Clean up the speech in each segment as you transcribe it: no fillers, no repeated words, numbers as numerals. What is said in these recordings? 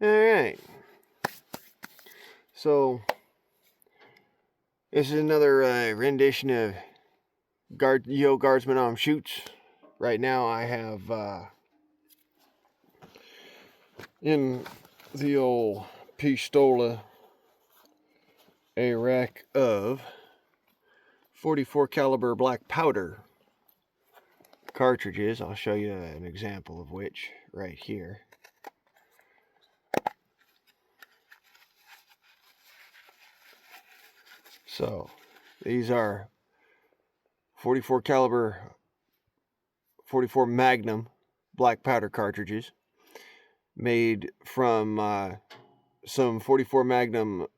Alright. So, this is another rendition of GUARDSMANOM SHOOTS. Right now I have in the old pistola a rack of 44 caliber black powder cartridges. I'll show you an example of which right here. So these are 44 caliber 44 Magnum black powder cartridges made from some 44 Magnum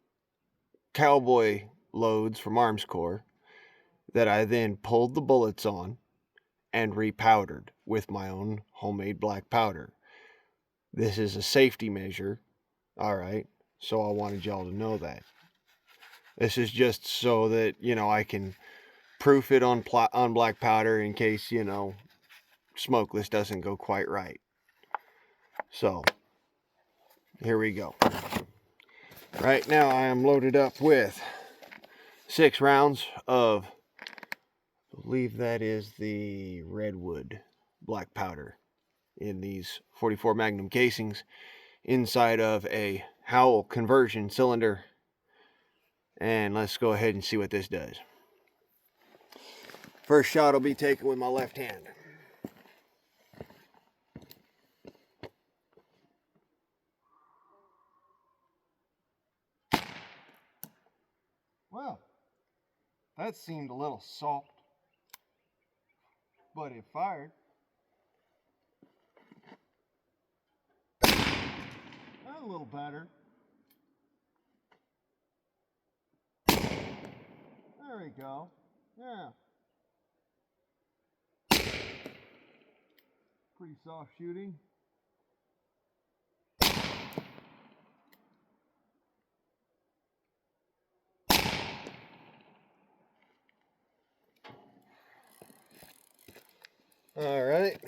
cowboy loads from Arms Corps that I then pulled the bullets on and repowdered with my own homemade black powder. This is a safety measure, alright, so I wanted y'all to know that. This is just so that, you know, I can proof it on black powder in case, you know, smokeless doesn't go quite right. So, here we go. Right now I am loaded up with 6 rounds of, I believe that is the redwood black powder in these 44 Magnum casings inside of a Howell conversion cylinder. And let's go ahead and see what this does. First shot will be taken with my left hand. Well, that seemed a little soft, but it fired. A little better. There we go. Yeah. Pretty soft shooting. All right.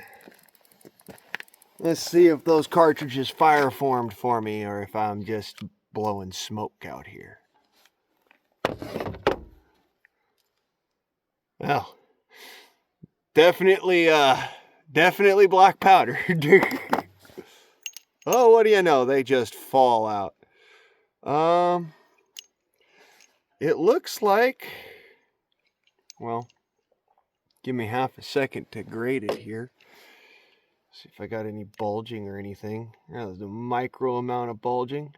Let's see if those cartridges fire formed for me or if I'm just blowing smoke out here. Well, definitely black powder. Oh, what do you know? They just fall out. It looks like, well, give me half a second to grade it here. See if I got any bulging or anything. There's a micro amount of bulging,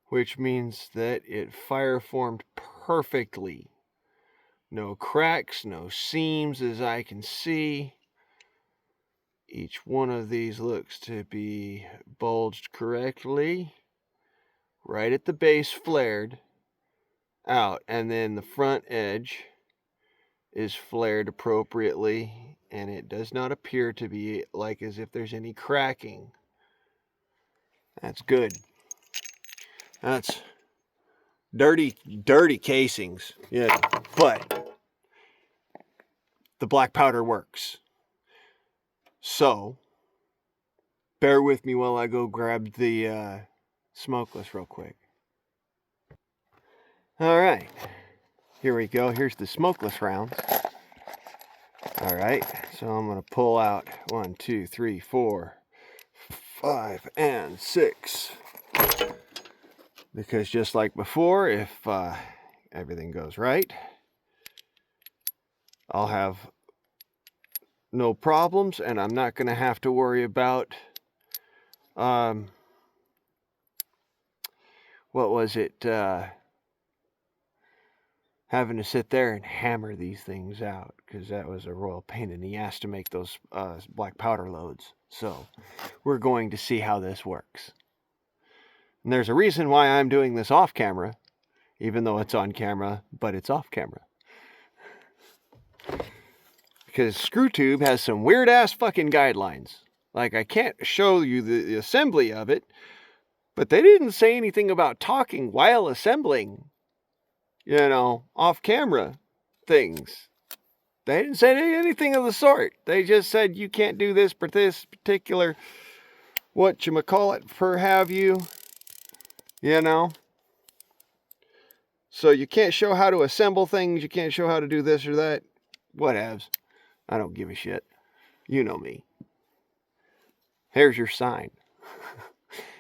which means that it fire formed perfectly. No cracks, no seams as I can see. Each one of these looks to be bulged correctly. Right at the base flared out, and then the front edge is flared appropriately, and it does not appear to be like as if there's any cracking. That's good. That's dirty casings. Yeah, but the black powder works. So, bear with me while I go grab the smokeless real quick. Alright, here we go. Here's the smokeless rounds. Alright, so I'm going to pull out 1, 2, 3, 4, 5, and 6. Because just like before, if everything goes right, I'll have no problems, and I'm not going to have to worry about what was it, having to sit there and hammer these things out, because that was a royal pain in the ass to make those black powder loads. So we're going to see how this works. And there's a reason why I'm doing this off camera, even though it's on camera, but it's off camera. Because ScrewTube has some weird ass fucking guidelines. Like, I can't show you the assembly of it, but they didn't say anything about talking while assembling, you know, off camera things. They didn't say anything of the sort. They just said you can't do this for this particular whatchamacallit per have you, you know. So you can't show how to assemble things, you can't show how to do this or that. Whatevs. I don't give a shit. You know me. Here's your sign.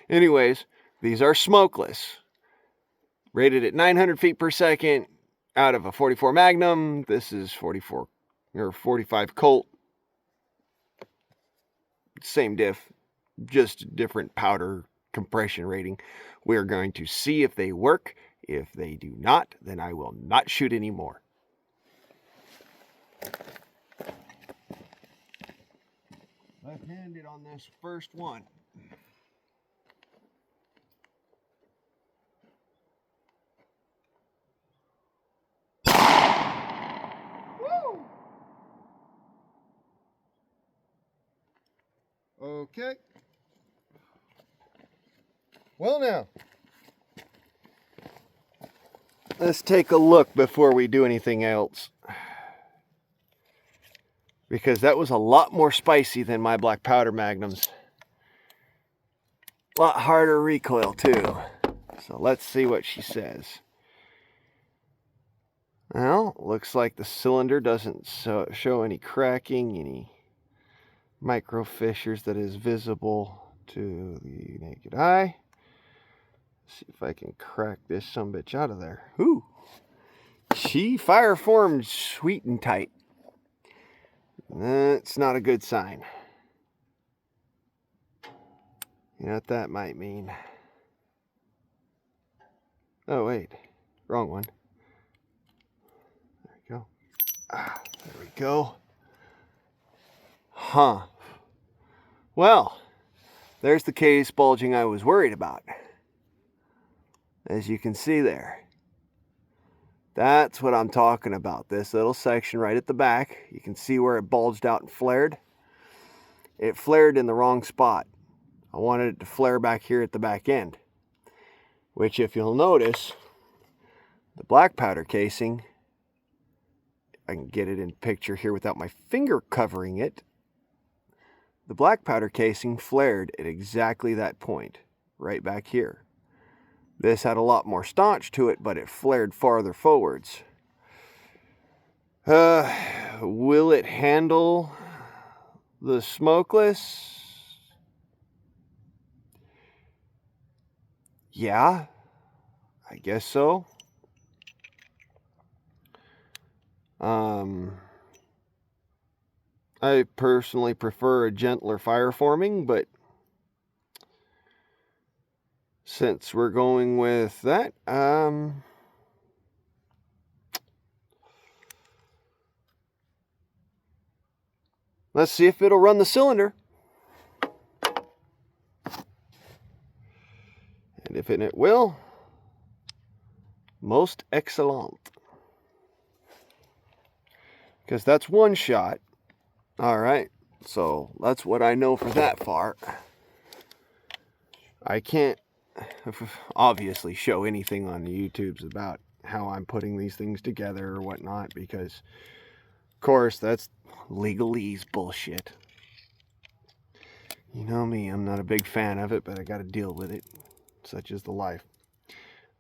Anyways, these are smokeless. Rated at 900 feet per second out of a 44 Magnum. This is 44 or 45 Colt. Same diff, just different powder compression rating. We're going to see if they work. If they do not, then I will not shoot anymore. Left-handed on this first one. Woo! Okay. Well now, let's take a look before we do anything else. Because that was a lot more spicy than my black powder magnums. A lot harder recoil too. So let's see what she says. Well, looks like the cylinder doesn't show any cracking, any micro fissures that is visible to the naked eye. See if I can crack this sumbitch out of there. Ooh, she fire formed sweet and tight. That's not a good sign. You know what that might mean? Oh wait, wrong one. There we go. Ah, there we go. Huh. Well, there's the case bulging I was worried about. As you can see there. That's what I'm talking about. This little section right at the back. You can see where it bulged out and flared. It flared in the wrong spot. I wanted it to flare back here at the back end. Which, if you'll notice, the black powder casing, I can get it in picture here without my finger covering it. The black powder casing flared at exactly that point, right back here. This had a lot more staunch to it, but it flared farther forwards. Will it handle the smokeless? Yeah, I guess so. I personally prefer a gentler fire forming, but since we're going with that, let's see if it'll run the cylinder. And if it will, most excellent. Because that's one shot. Alright, so that's what I know for that far. I can't obviously show anything on the YouTubes about how I'm putting these things together or whatnot, because of course that's legalese bullshit. You know me, I'm not a big fan of it, but I gotta deal with it. Such is the life.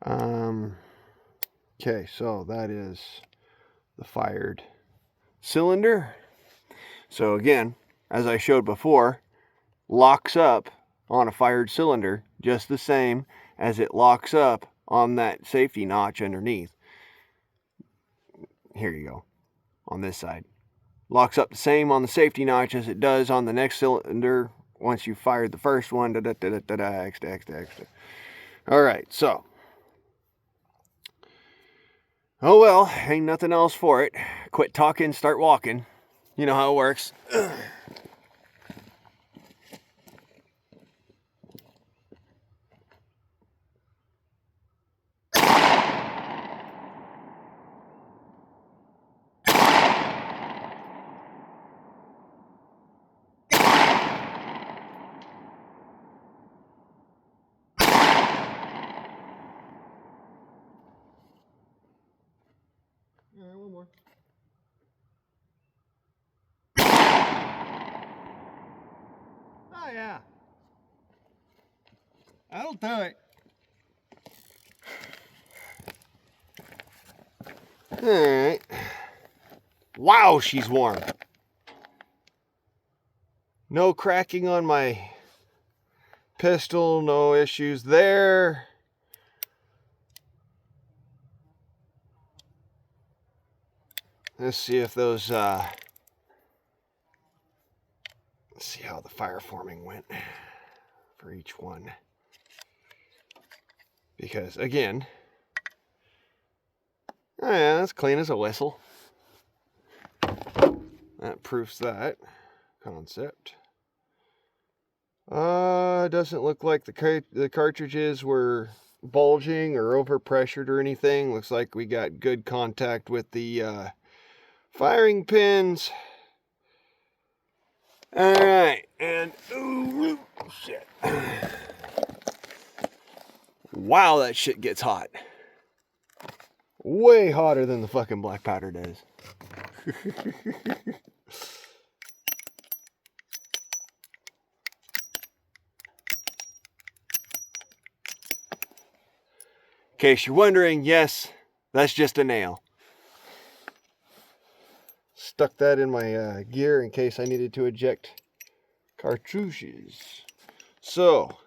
Okay, so that is the fired cylinder. So again, as I showed before, locks up on a fired cylinder just the same as it locks up on that safety notch underneath. Here you go, on this side. Locks up the same on the safety notch as it does on the next cylinder once you fired the first one. Extra. All right, so. Oh well, ain't nothing else for it. Quit talking, start walking. You know how it works. All right, one more. Oh yeah. That'll do it. Alright. Wow, she's warm. No cracking on my pistol, no issues there. Let's see if those, let's see how the fire forming went for each one. Because, again, oh yeah, that's clean as a whistle. That proves that concept. Doesn't look like the cartridges were bulging or overpressured or anything. Looks like we got good contact with the firing pins. Alright, and ooh, shit. Wow, that shit gets hot. Way hotter than the fucking black powder does. In case you're wondering, yes, that's just a nail. Stuck that in my gear in case I needed to eject cartridges. So,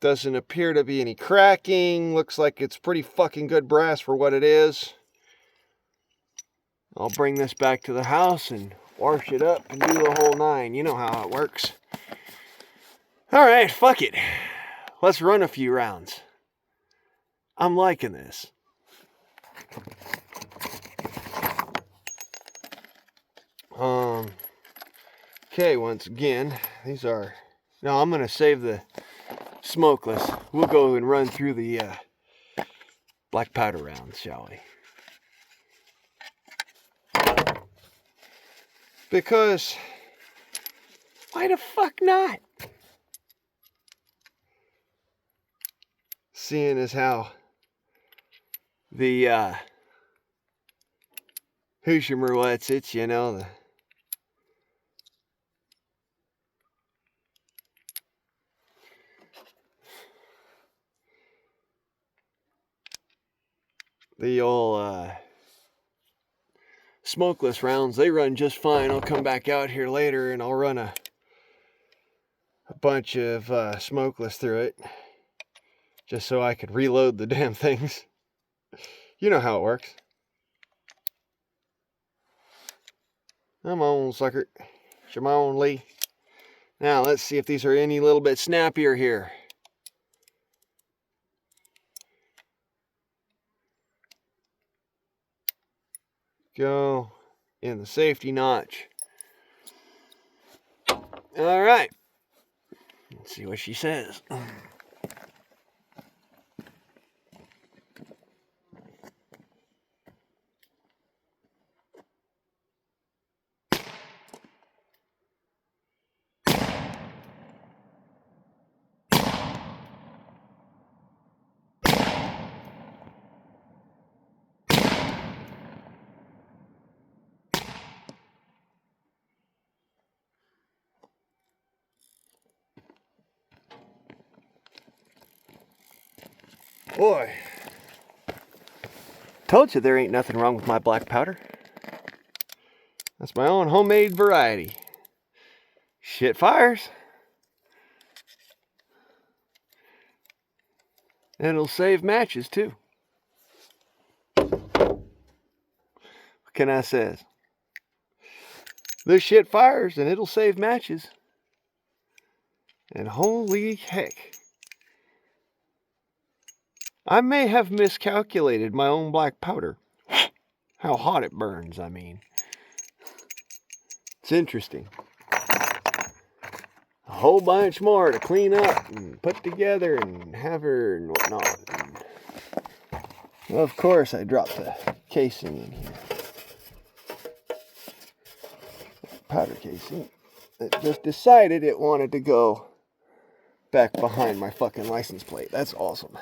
doesn't appear to be any cracking. Looks like it's pretty fucking good brass for what it is. I'll bring this back to the house and wash it up and do the whole nine. You know how it works. Alright, fuck it. Let's run a few rounds. I'm liking this. Okay, once again, these are... Now, I'm going to save the smokeless. We'll go and run through the black powder rounds, shall we? Because, why the fuck not? Seeing as how the Hoosier Roulette's, it's, you know, the old smokeless rounds, they run just fine. I'll come back out here later and I'll run a bunch of smokeless through it. Just so I could reload the damn things. You know how it works. Come on, sucker. Come on, Lee. Now, let's see if these are any little bit snappier here. Go in the safety notch. All right. Let's see what she says. Boy, told you there ain't nothing wrong with my black powder. That's my own homemade variety. Shit fires. And it'll save matches too. What can I say? This shit fires and it'll save matches. And holy heck. I may have miscalculated my own black powder. How hot it burns, I mean. It's interesting. A whole bunch more to clean up and put together and have her and whatnot. Well, of course, I dropped the casing in here. Powder casing. It just decided it wanted to go back behind my fucking license plate. That's awesome.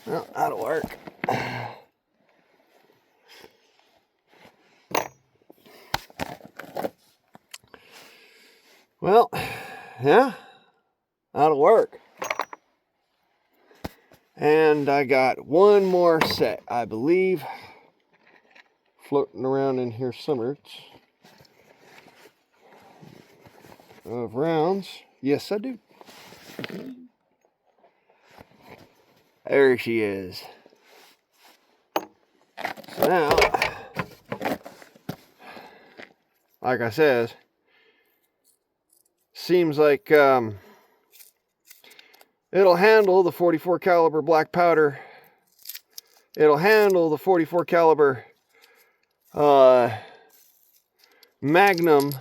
Well, that'll work. Well, yeah, That'll work. And I got one more set, I believe, floating around in here somewhere, of rounds. Yes, I do. There she is. So now, like I said, seems like it'll handle the 44 caliber black powder. It'll handle the 44 caliber Magnum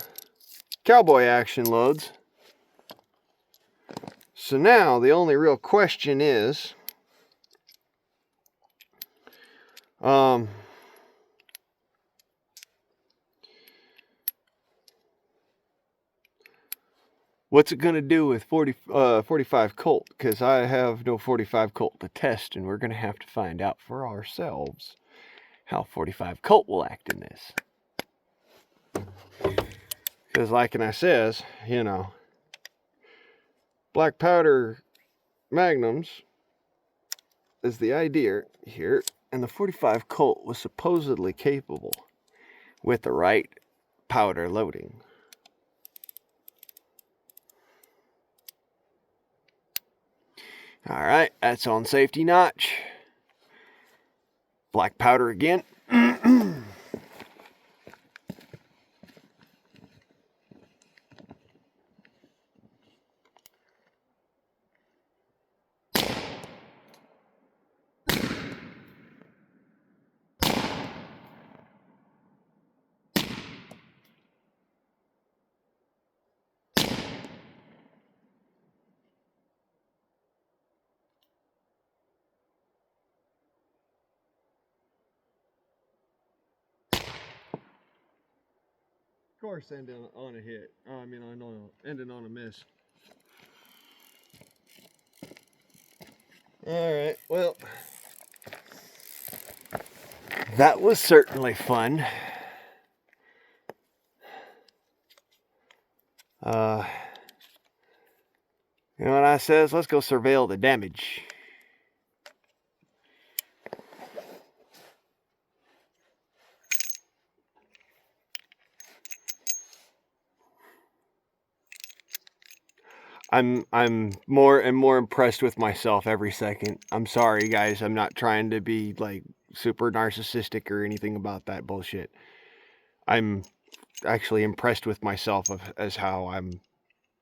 cowboy action loads. So now the only real question is, what's it going to do with 45 Colt? Because I have no 45 Colt to test, and we're going to have to find out for ourselves how 45 Colt will act in this. Because like I says, you know, black powder Magnums is the idea here, and the 45 Colt was supposedly capable with the right powder loading. Alright, that's on safety notch. Black powder again. Of course, ending on a hit. I mean, I know, ending on a miss. Alright, well, that was certainly fun. You know what I says? Let's go surveil the damage. I'm more and more impressed with myself every second. I'm sorry, guys. I'm not trying to be like super narcissistic or anything about that bullshit. I'm actually impressed with myself as how I'm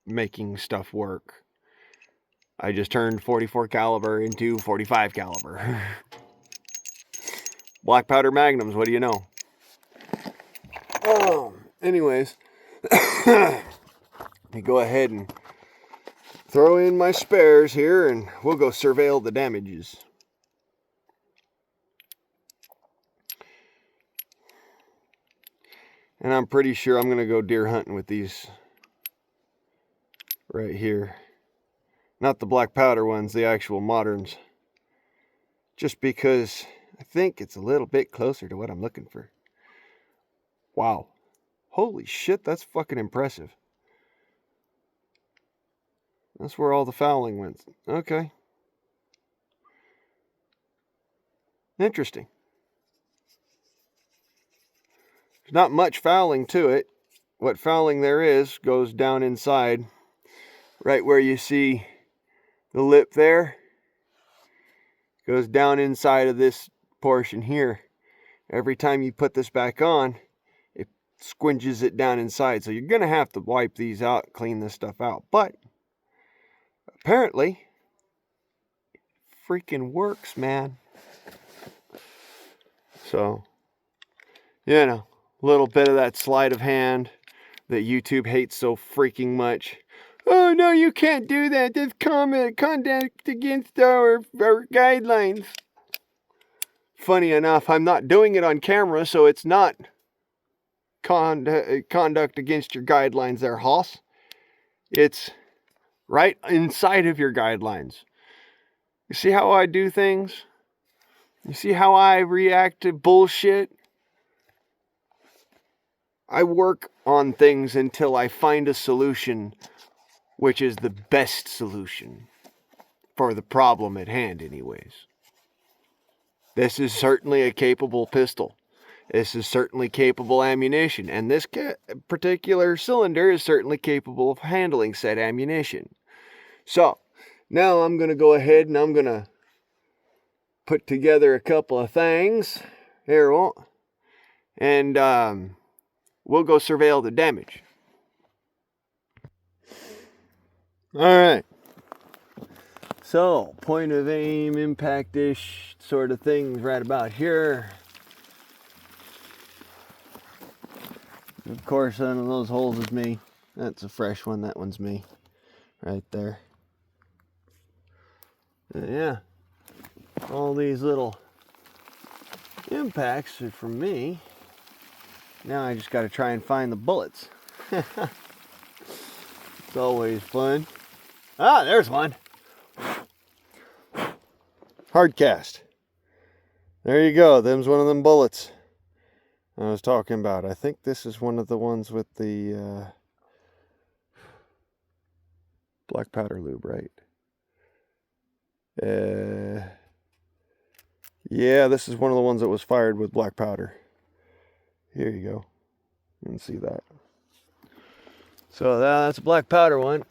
making stuff work. I just turned 44 caliber into 45 caliber. Black powder Magnums, what do you know? Anyways, let me go ahead and throw in my spares here, and we'll go surveil the damages. And I'm pretty sure I'm going to go deer hunting with these right here. Not the black powder ones, the actual moderns. Just because I think it's a little bit closer to what I'm looking for. Wow. Holy shit, that's fucking impressive. That's where all the fouling went. Okay. Interesting. There's not much fouling to it. What fouling there is goes down inside. Right where you see the lip there. Goes down inside of this portion here. Every time you put this back on, it squinches it down inside. So you're going to have to wipe these out, clean this stuff out. But apparently, it freaking works, man. So, you know, a little bit of that sleight of hand that YouTube hates so freaking much. Oh, no, you can't do that. That's conduct against our guidelines. Funny enough, I'm not doing it on camera, so it's not conduct against your guidelines there, Hoss. It's right inside of your guidelines. You see how I do things? You see how I react to bullshit? I work on things until I find a solution which is the best solution for the problem at hand anyways. This is certainly a capable pistol. This is certainly capable ammunition, and this particular cylinder is certainly capable of handling said ammunition. So, now I'm going to go ahead and I'm going to put together a couple of things here, and we'll go surveil the damage. Alright, so point of aim, impact-ish sort of things right about here. Of course, none of those holes is me. That's a fresh one, that one's me. Right there. Yeah, all these little impacts are from me. Now I just got to try and find the bullets. It's always fun. Ah, there's one. Hard cast. There you go. Them's one of them bullets I was talking about. I think this is one of the ones with the black powder lube, right? Yeah, this is one of the ones that was fired with black powder. Here you go. You can see that. So that's a black powder one.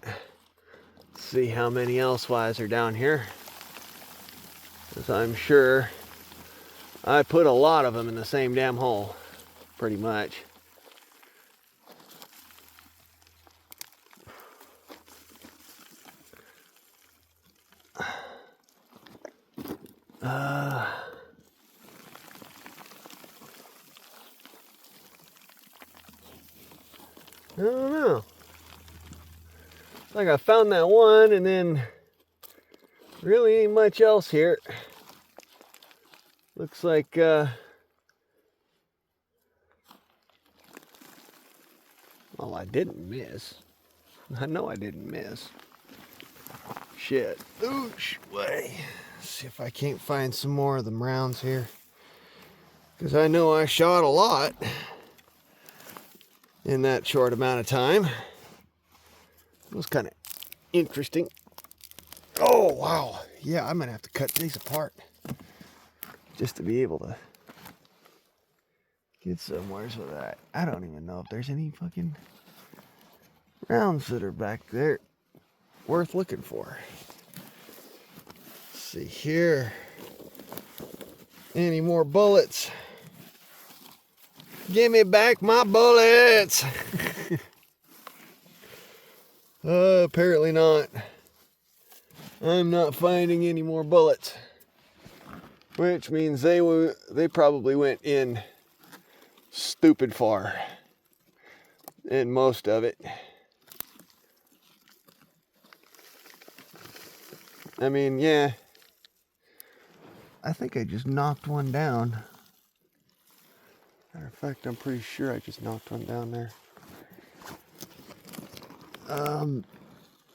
Let's see how many elsewise are down here. Because I'm sure I put a lot of them in the same damn hole. Pretty much. I don't know. Like I found that one and then really ain't much else here. Looks like well, I didn't miss. I know I didn't miss. Shit. Oosh, way. See if I can't find some more of them rounds here. Because I know I shot a lot in that short amount of time. It was kind of interesting. Oh, wow. Yeah, I'm going to have to cut these apart just to be able to get somewhere with that. I don't even know if there's any fucking rounds that are back there worth looking for. Let's see here. Any more bullets? Give me back my bullets! Apparently not. I'm not finding any more bullets. Which means they probably went in stupid far. And most of it. I mean, yeah. I think I just knocked one down. Matter of fact, I'm pretty sure I just knocked one down there.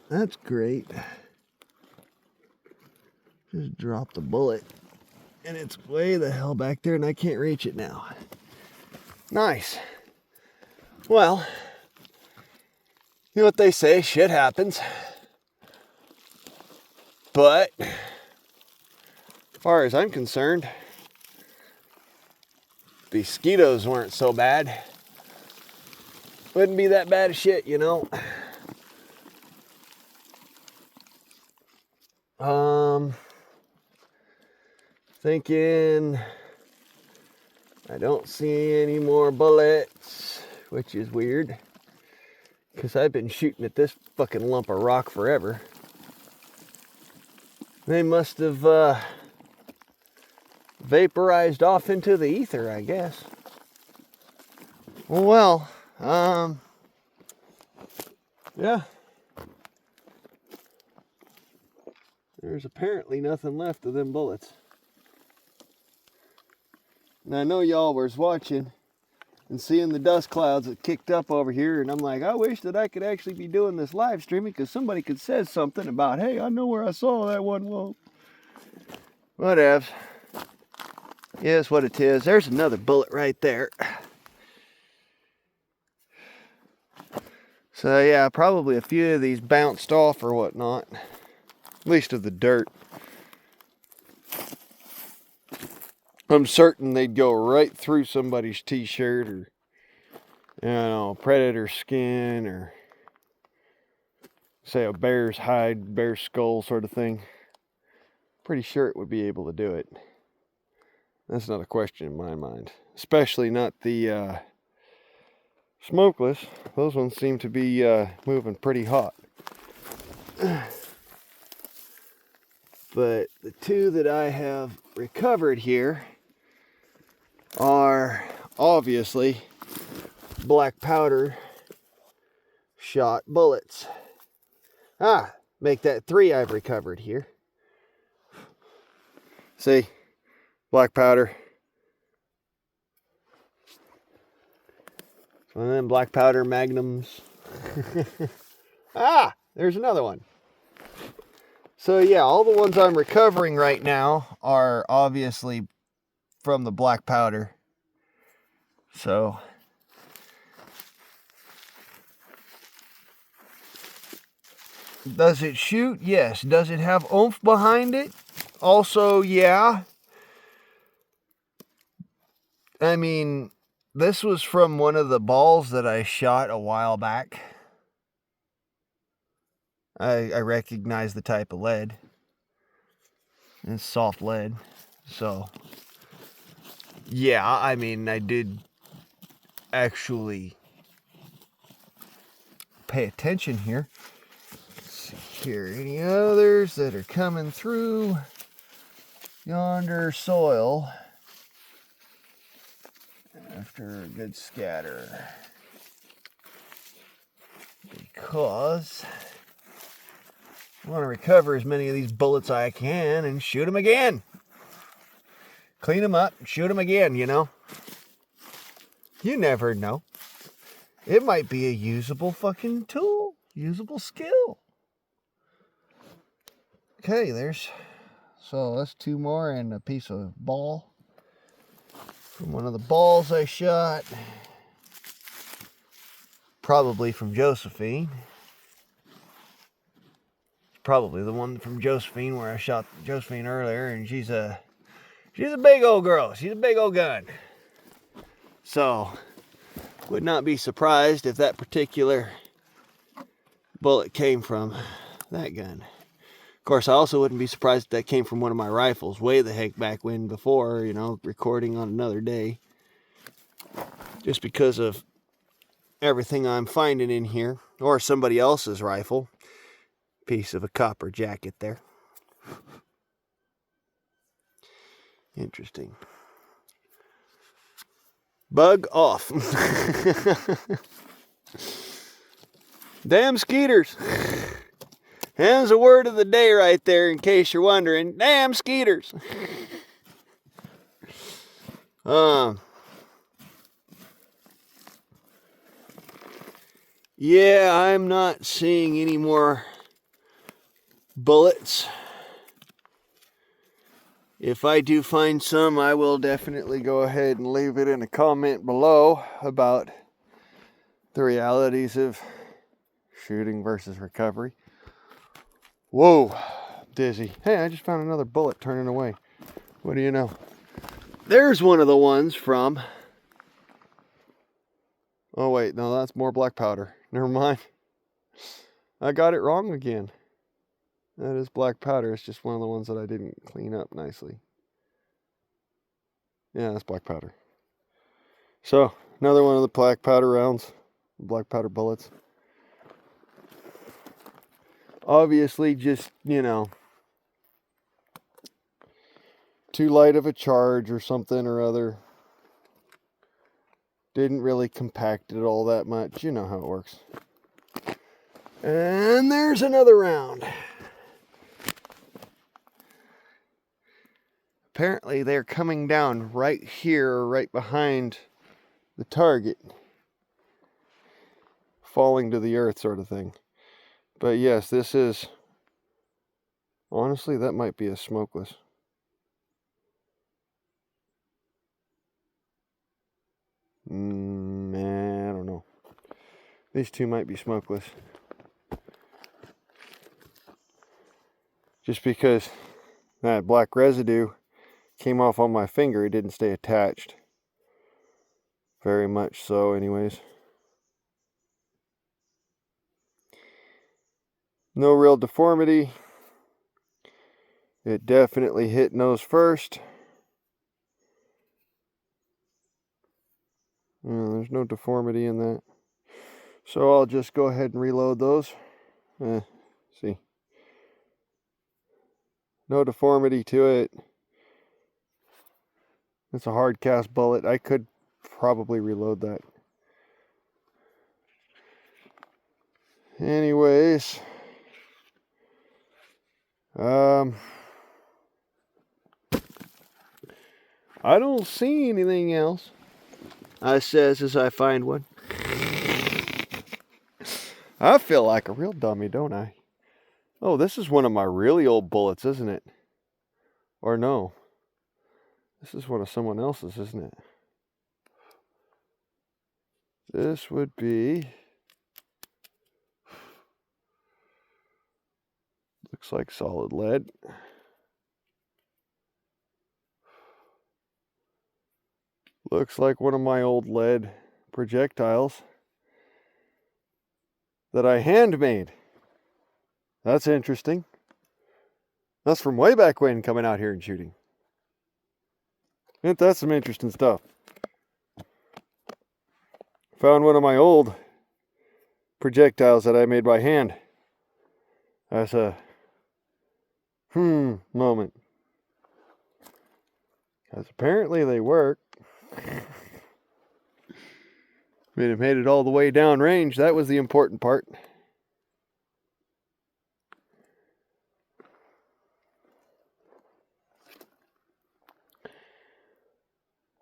That's great. Just dropped the bullet. And it's way the hell back there and I can't reach it now. Nice. Well, you know what they say, shit happens. But, as far as I'm concerned, mosquitoes weren't so bad. Wouldn't be that bad of shit, you know. Thinking I don't see any more bullets, which is weird, because I've been shooting at this fucking lump of rock forever. They must have vaporized off into the ether, I guess. Well, yeah. There's apparently nothing left of them bullets. And I know y'all was watching and seeing the dust clouds that kicked up over here, and I'm like, I wish that I could actually be doing this live streaming because somebody could say something about, hey, I know where I saw that one. Well, whatevs. Yes, what it is. There's another bullet right there. So yeah, probably a few of these bounced off or whatnot. At least of the dirt. I'm certain they'd go right through somebody's t-shirt or, you know, predator skin or say a bear's hide, bear's skull sort of thing. Pretty sure it would be able to do it. That's not a question in my mind. Especially not the smokeless. Those ones seem to be moving pretty hot. But the two that I have recovered here are obviously black powder shot bullets. Make that 3 I've recovered here. See, black powder. And then black powder magnums. There's another one. So yeah, all the ones I'm recovering right now are obviously from the black powder. So does it shoot? Yes. Does it have oomph behind it? Also, yeah. I mean, this was from one of the balls that I shot a while back. I recognize the type of lead. It's soft lead. So, yeah, I mean, I did actually pay attention here. Let's see here, any others that are coming through yonder soil after a good scatter. Because I want to recover as many of these bullets I can and shoot them again. Clean them up, shoot them again, you know. You never know. It might be a usable fucking tool, usable skill. Okay, so that's 2 more and a piece of ball from one of the balls I shot. Probably from Josephine. Probably the one from Josephine where I shot Josephine earlier, and she's a big old girl. She's a big old gun. So, would not be surprised if that particular bullet came from that gun. Of course, I also wouldn't be surprised if that came from one of my rifles way the heck back when before, you know, recording on another day. Just because of everything I'm finding in here. Or somebody else's rifle. Piece of a copper jacket there. Interesting. Bug off. Damn skeeters. There's a word of the day right there, in case you're wondering. Damn skeeters. Yeah, I'm not seeing any more bullets. If I do find some, I will definitely go ahead and leave it in a comment below about the realities of shooting versus recovery. Whoa, dizzy. Hey, I just found another bullet turning away. What do you know? There's one of the ones from... Oh wait, no, that's more black powder. Never mind. I got it wrong again. That is black powder. It's just one of the ones that I didn't clean up nicely. Yeah, that's black powder. So, another one of the black powder rounds. Black powder bullets. Obviously just, you know, too light of a charge or something or other. Didn't really compact it all that much. You know how it works. And there's another round. Apparently they're coming down right here, right behind the target. Falling to the earth sort of thing. But yes, this is... Honestly, that might be a smokeless. I don't know. These two might be smokeless. Just because that black residue came off on my finger, it didn't stay attached. Very much so, anyways. No real deformity. It definitely hit nose first. There's no deformity in that. So I'll just go ahead and reload those. See. No deformity to it. It's a hard cast bullet. I could probably reload that. Anyways. I don't see anything else. I says as I find one. I feel like a real dummy, don't I? Oh, this is one of my really old bullets, isn't it? Or no. This is one of someone else's, isn't it? This would be... Looks like solid lead. Looks like one of my old lead projectiles that I handmade. That's interesting. That's from way back when, coming out here and shooting. Ain't that some interesting stuff? Found one of my old projectiles that I made by hand. That's a moment. Because apparently they work. It made it all the way down range. That was the important part.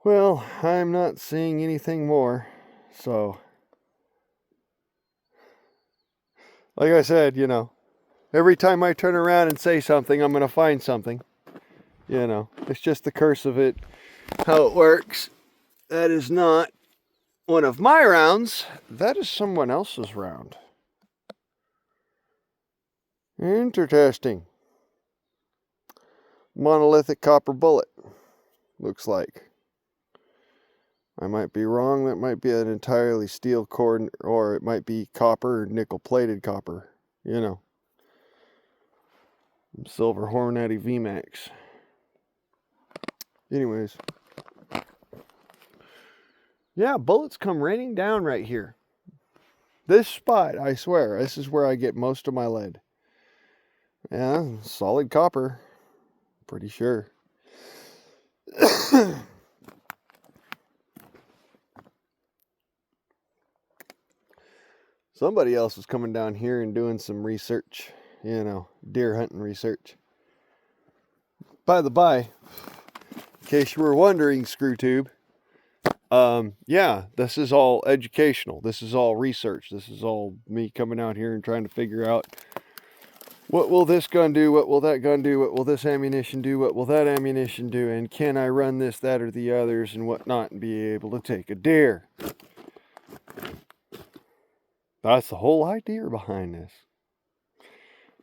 Well, I'm not seeing anything more. So, like I said, you know, every time I turn around and say something, I'm going to find something. You know, it's just the curse of it, how it works. That is not one of my rounds. That is someone else's round. Interesting. Monolithic copper bullet, looks like. I might be wrong. That might be an entirely steel core, or it might be copper or nickel-plated copper. You know. Silver Hornady VMAX. Anyways. Yeah, bullets come raining down right here. This spot, I swear, this is where I get most of my lead. Yeah, solid copper. Pretty sure. Somebody else was coming down here and doing some research. You know, deer hunting research. By the by, in case you were wondering, ScrewTube, yeah, this is all educational. This is all research. This is all me coming out here and trying to figure out what will this gun do, what will that gun do, what will this ammunition do, what will that ammunition do, and can I run this, that, or the others, and whatnot, and be able to take a deer. That's the whole idea behind this.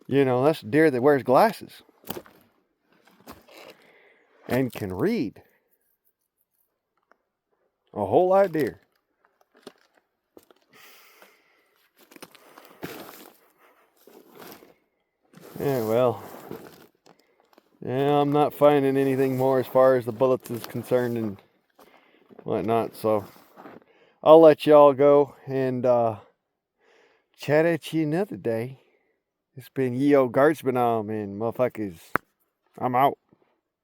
You know, that's a deer that wears glasses and can read. A whole idea. Yeah, well, yeah, I'm not finding anything more as far as the bullets is concerned and whatnot, so I'll let y'all go and chat at you another day. It's been Yo Guardsmanom and motherfuckers. I'm out.